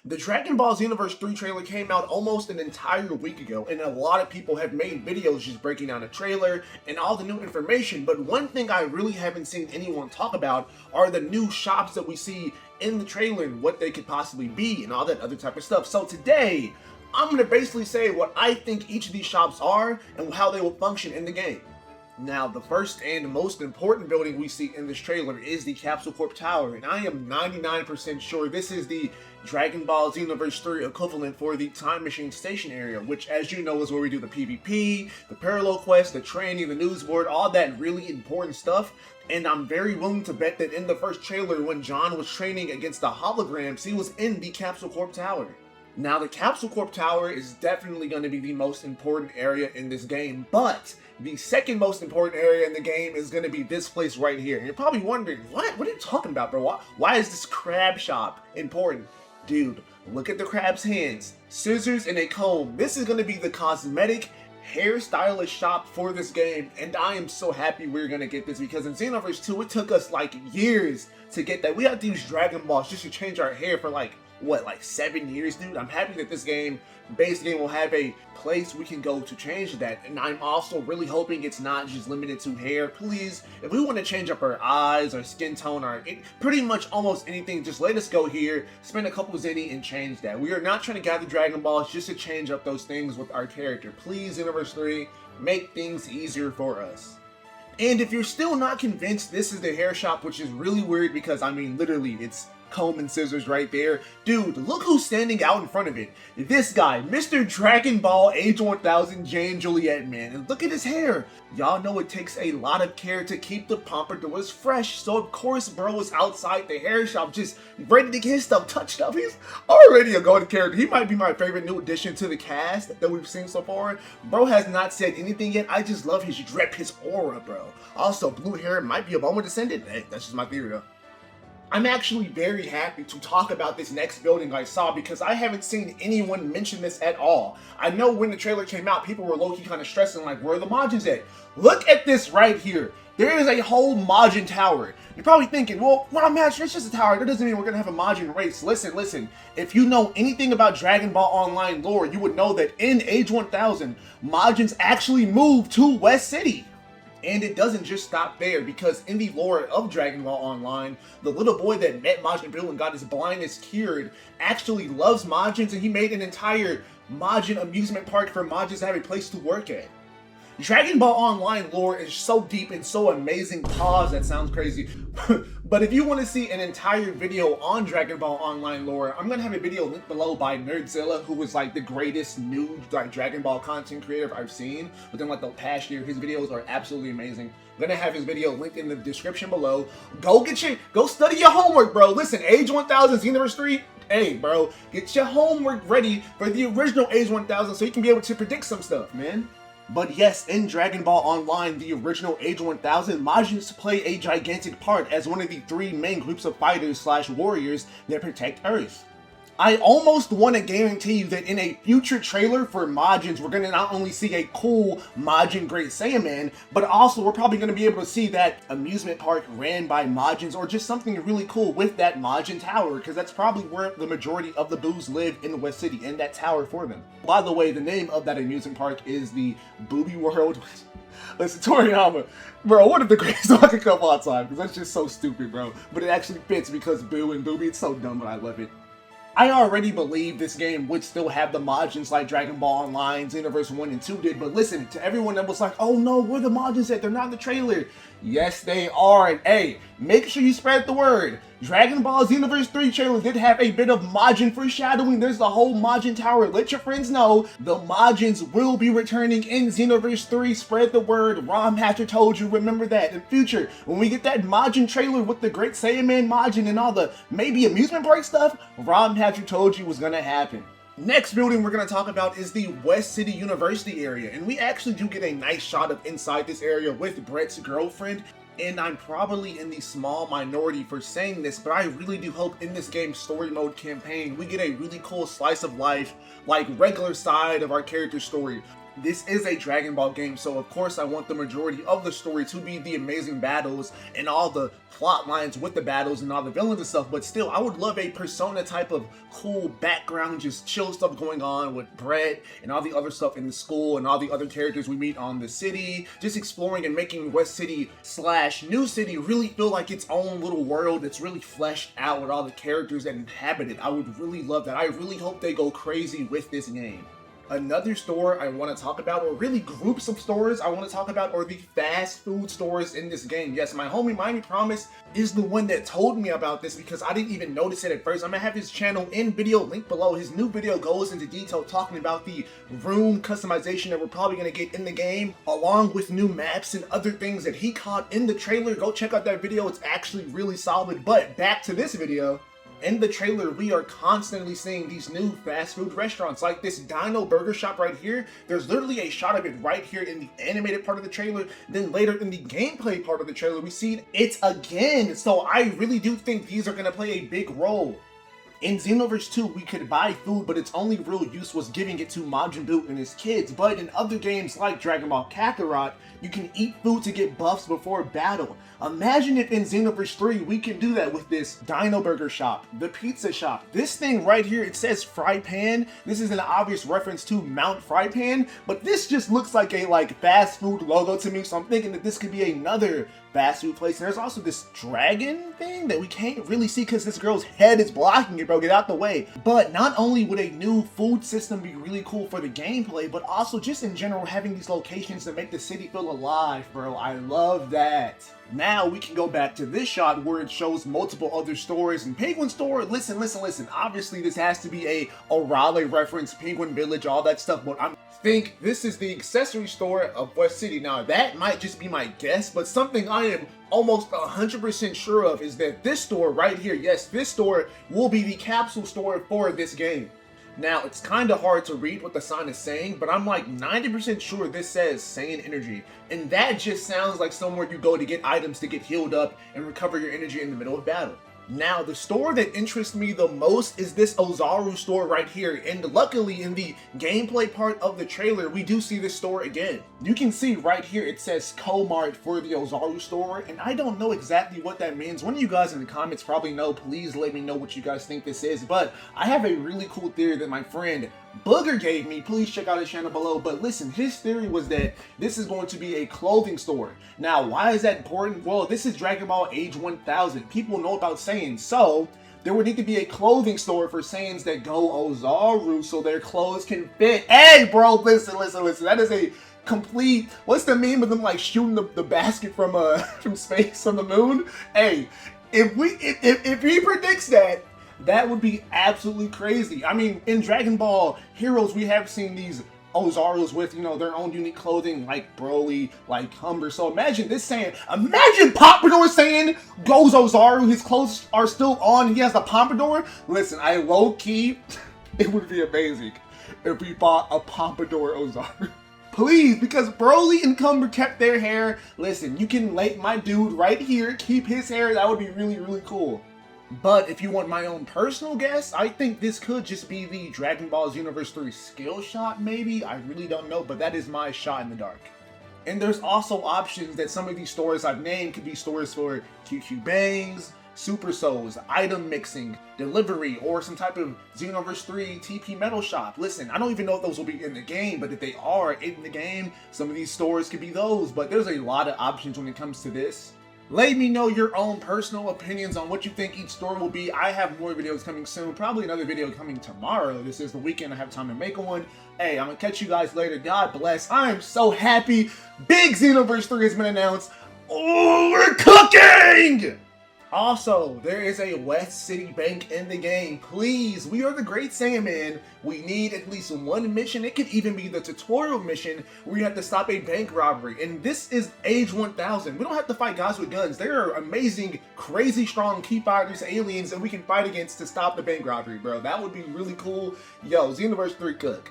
The Dragon Ball Xenoverse 3 trailer came out almost an entire week ago, and a lot of people have made videos just breaking down the trailer and all the new information, but one thing I really haven't seen anyone talk about are the new shops that we see in the trailer and what they could possibly be and all that other type of stuff. So today, I'm going to basically say what I think each of these shops are and how they will function in the game. Now, the first and most important building we see in this trailer is the Capsule Corp Tower, and I am 99% sure this is the Dragon Ball Xenoverse 3 equivalent for the Time Machine Station area, which, as you know, is where we do the PvP, the parallel quest, the training, the news board, all that really important stuff. And I'm very willing to bet that in the first trailer, when John was training against the holograms, he was in the Capsule Corp Tower. Now, the Capsule Corp Tower is definitely going to be the most important area in this game, but the second most important area in the game is going to be this place right here. And you're probably wondering, what are you talking about, bro? Why is this crab shop important? Dude, look at the crab's hands, scissors, and a comb. This is going to be the cosmetic hairstylist shop for this game, and I am so happy we're going to get this, because in Xenoverse 2, it took us like years to get that. We had to use Dragon Balls just to change our hair for like 7 years, dude. I'm happy that this base game will have a place we can go to change that, and I'm also really hoping it's not just limited to hair. Please, if we want to change up our eyes, our skin tone, pretty much almost anything, just let us go here, spend a couple zenny and change that. We are not trying to gather Dragon Balls just to change up those things with our character. Please, Xenoverse 3, make things easier for us. And if you're still not convinced this is the hair shop, which is really weird because, I mean, literally, it's comb and scissors right there. Dude, look who's standing out in front of it. This guy, Mr. Dragon Ball Age 1000 Jane Juliet, man. And look at his hair. Y'all know it takes a lot of care to keep the pompadours fresh. So of course, bro is outside the hair shop just ready to get his stuff touched up. He's already a golden character. He might be my favorite new addition to the cast that we've seen so far. Bro has not said anything yet. I just love his drip, his aura, bro. Also, blue hair might be a Obama descendant. Hey, that's just my theory though. I'm actually very happy to talk about this next building I saw, because I haven't seen anyone mention this at all. I know when the trailer came out, people were low-key kind of stressing, like, where are the Majins at? Look at this right here. There is a whole Majin Tower. You're probably thinking, well, Master, it's just a tower. That doesn't mean we're going to have a Majin race. Listen. If you know anything about Dragon Ball Online lore, you would know that in Age 1000, Majins actually moved to West City. And it doesn't just stop there, because in the lore of Dragon Ball Online, the little boy that met Majin Buu and got his blindness cured actually loves Majins, and he made an entire Majin amusement park for Majins to have a place to work at. Dragon Ball Online lore is so deep and so amazing. Pause, that sounds crazy. But if you want to see an entire video on Dragon Ball Online lore, I'm going to have a video linked below by Nerdzilla, who was like the greatest new Dragon Ball content creator I've seen within like the past year. His videos are absolutely amazing. I'm going to have his video linked in the description below. Go study your homework, bro. Listen, Age 1000 Xenoverse 3, hey, bro, get your homework ready for the original Age 1000 so you can be able to predict some stuff, man. But yes, in Dragon Ball Online, the original Age 1000, Majins play a gigantic part as one of the three main groups of fighters / warriors that protect Earth. I almost want to guarantee you that in a future trailer for Majins, we're going to not only see a cool Majin Great Saiyaman, but also we're probably going to be able to see that amusement park ran by Majins, or just something really cool with that Majin Tower, because that's probably where the majority of the Boos live in the West City, in that tower for them. By the way, the name of that amusement park is the Booby World. Listen, Toriyama, bro, one of the greatest fucking come all time, because that's just so stupid, bro. But it actually fits because Boo and Booby, it's so dumb, but I love it. I already believe this game would still have the Majins like Dragon Ball Online, Xenoverse 1 and 2 did, but listen, to everyone that was like, oh no, where the Majins at? They're not in the trailer. Yes, they are, and hey, make sure you spread the word. Dragon Ball Xenoverse 3 trailer did have a bit of Majin foreshadowing. There's the whole Majin Tower. Let your friends know the Majins will be returning in Xenoverse 3. Spread the word. Rom Hatcher told you. Remember that. In future, when we get that Majin trailer with the Great Saiyaman Majin and all the maybe amusement park stuff, Rom Hatcher told you was gonna happen. Next building we're going to talk about is the West City University area, and we actually do get a nice shot of inside this area with Brett's girlfriend. And I'm probably in the small minority for saying this, but I really do hope in this game's story mode campaign we get a really cool slice of life, like regular side of our character's story. This is a Dragon Ball game, so of course I want the majority of the story to be the amazing battles and all the plot lines with the battles and all the villains and stuff, but still, I would love a Persona type of cool background, just chill stuff going on with Brett and all the other stuff in the school and all the other characters we meet on the city, just exploring and making West City slash New City really feel like its own little world that's really fleshed out with all the characters that inhabit it. I would really love that. I really hope they go crazy with this game. Another store I want to talk about, or really groups of stores I want to talk about, are the fast food stores in this game. Yes, my homie Miami Promise is the one that told me about this because I didn't even notice it at first. I'm gonna have his channel in video link below. His new video goes into detail talking about the room customization that we're probably gonna get in the game, along with new maps and other things that he caught in the trailer. Go check out that video, it's actually really solid. But back to this video. In the trailer, we are constantly seeing these new fast food restaurants, like this Dino Burger shop right here. There's literally a shot of it right here in the animated part of the trailer. Then later in the gameplay part of the trailer, we see it again. So I really do think these are going to play a big role. In Xenoverse 2, we could buy food, but its only real use was giving it to Majin Tower and his kids. But in other games like Dragon Ball Kakarot, you can eat food to get buffs before battle. Imagine if in Xenoverse 3, we can do that with this Dino Burger shop, the pizza shop. This thing right here, it says Fry Pan. This is an obvious reference to Mount Fry Pan, but this just looks like a fast food logo to me, so I'm thinking that this could be another fast food place. And there's also this dragon thing that we can't really see because this girl's head is blocking it, bro. Get out the way. But not only would a new food system be really cool for the gameplay, but also just in general having these locations that make the city feel alive, bro. I love that. Now we can go back to this shot where it shows multiple other stores. And Penguin Store, listen. Obviously this has to be a Raleigh reference, Penguin Village, all that stuff, but I think this is the accessory store of West City. Now that might just be my guess, but something I am almost 100% sure of is that this store right here, yes, this store will be the capsule store for this game. Now, it's kind of hard to read what the sign is saying, but I'm like 90% sure this says Saiyan Energy. And that just sounds like somewhere you go to get items to get healed up and recover your energy in the middle of battle. Now, the store that interests me the most is this Ozaru store right here, and luckily in the gameplay part of the trailer, we do see this store again. You can see right here it says Co-Mart for the Ozaru store, and I don't know exactly what that means. One of you guys in the comments probably know. Please let me know what you guys think this is, but I have a really cool theory that my friend Booger gave me. Please check out his channel below. But listen, his theory was that this is going to be a clothing store. Now, why is that important? Well, this is Dragon Ball Age 1000. People know about Saiyans, so there would need to be a clothing store for Saiyans that go Ozaru so their clothes can fit. Hey, bro, listen. That is a complete, what's the meme of them like shooting the basket from from space on the moon? Hey, if he predicts that, that would be absolutely crazy. I mean, in Dragon Ball Heroes, we have seen these Ozarus with, their own unique clothing, like Broly, like Humber. So imagine this Saiyan. Imagine Pompadour Saiyan goes Ozaru. His clothes are still on. He has the Pompadour. Listen, I low-key, it would be amazing if we bought a Pompadour Ozaru. Please, because Broly and Cumber kept their hair. Listen, you can let my dude right here keep his hair. That would be really, really cool. But if you want my own personal guess, I think this could just be the Dragon Ball Xenoverse 3 skill shot, maybe? I really don't know, but that is my shot in the dark. And there's also options that some of these stores I've named could be stores for QQ Bangs, Super Souls, item mixing, delivery, or some type of Xenoverse 3 TP metal shop. Listen, I don't even know if those will be in the game, but if they are in the game, some of these stores could be those. But there's a lot of options when it comes to this. Let me know your own personal opinions on what you think each store will be. I have more videos coming soon, probably another video coming tomorrow. This is the weekend, I have time to make one. Hey, I'm gonna catch you guys later. God bless. I am so happy. Big Xenoverse 3 has been announced. Oh, we're cooking! Also, there is a West City Bank in the game. Please, we are the Great Saiyaman. We need at least one mission. It could even be the tutorial mission where you have to stop a bank robbery. And this is Age 1000. We don't have to fight guys with guns. There are amazing, crazy strong key fighters, aliens that we can fight against to stop the bank robbery, bro. That would be really cool. Yo, Xenoverse 3 cook.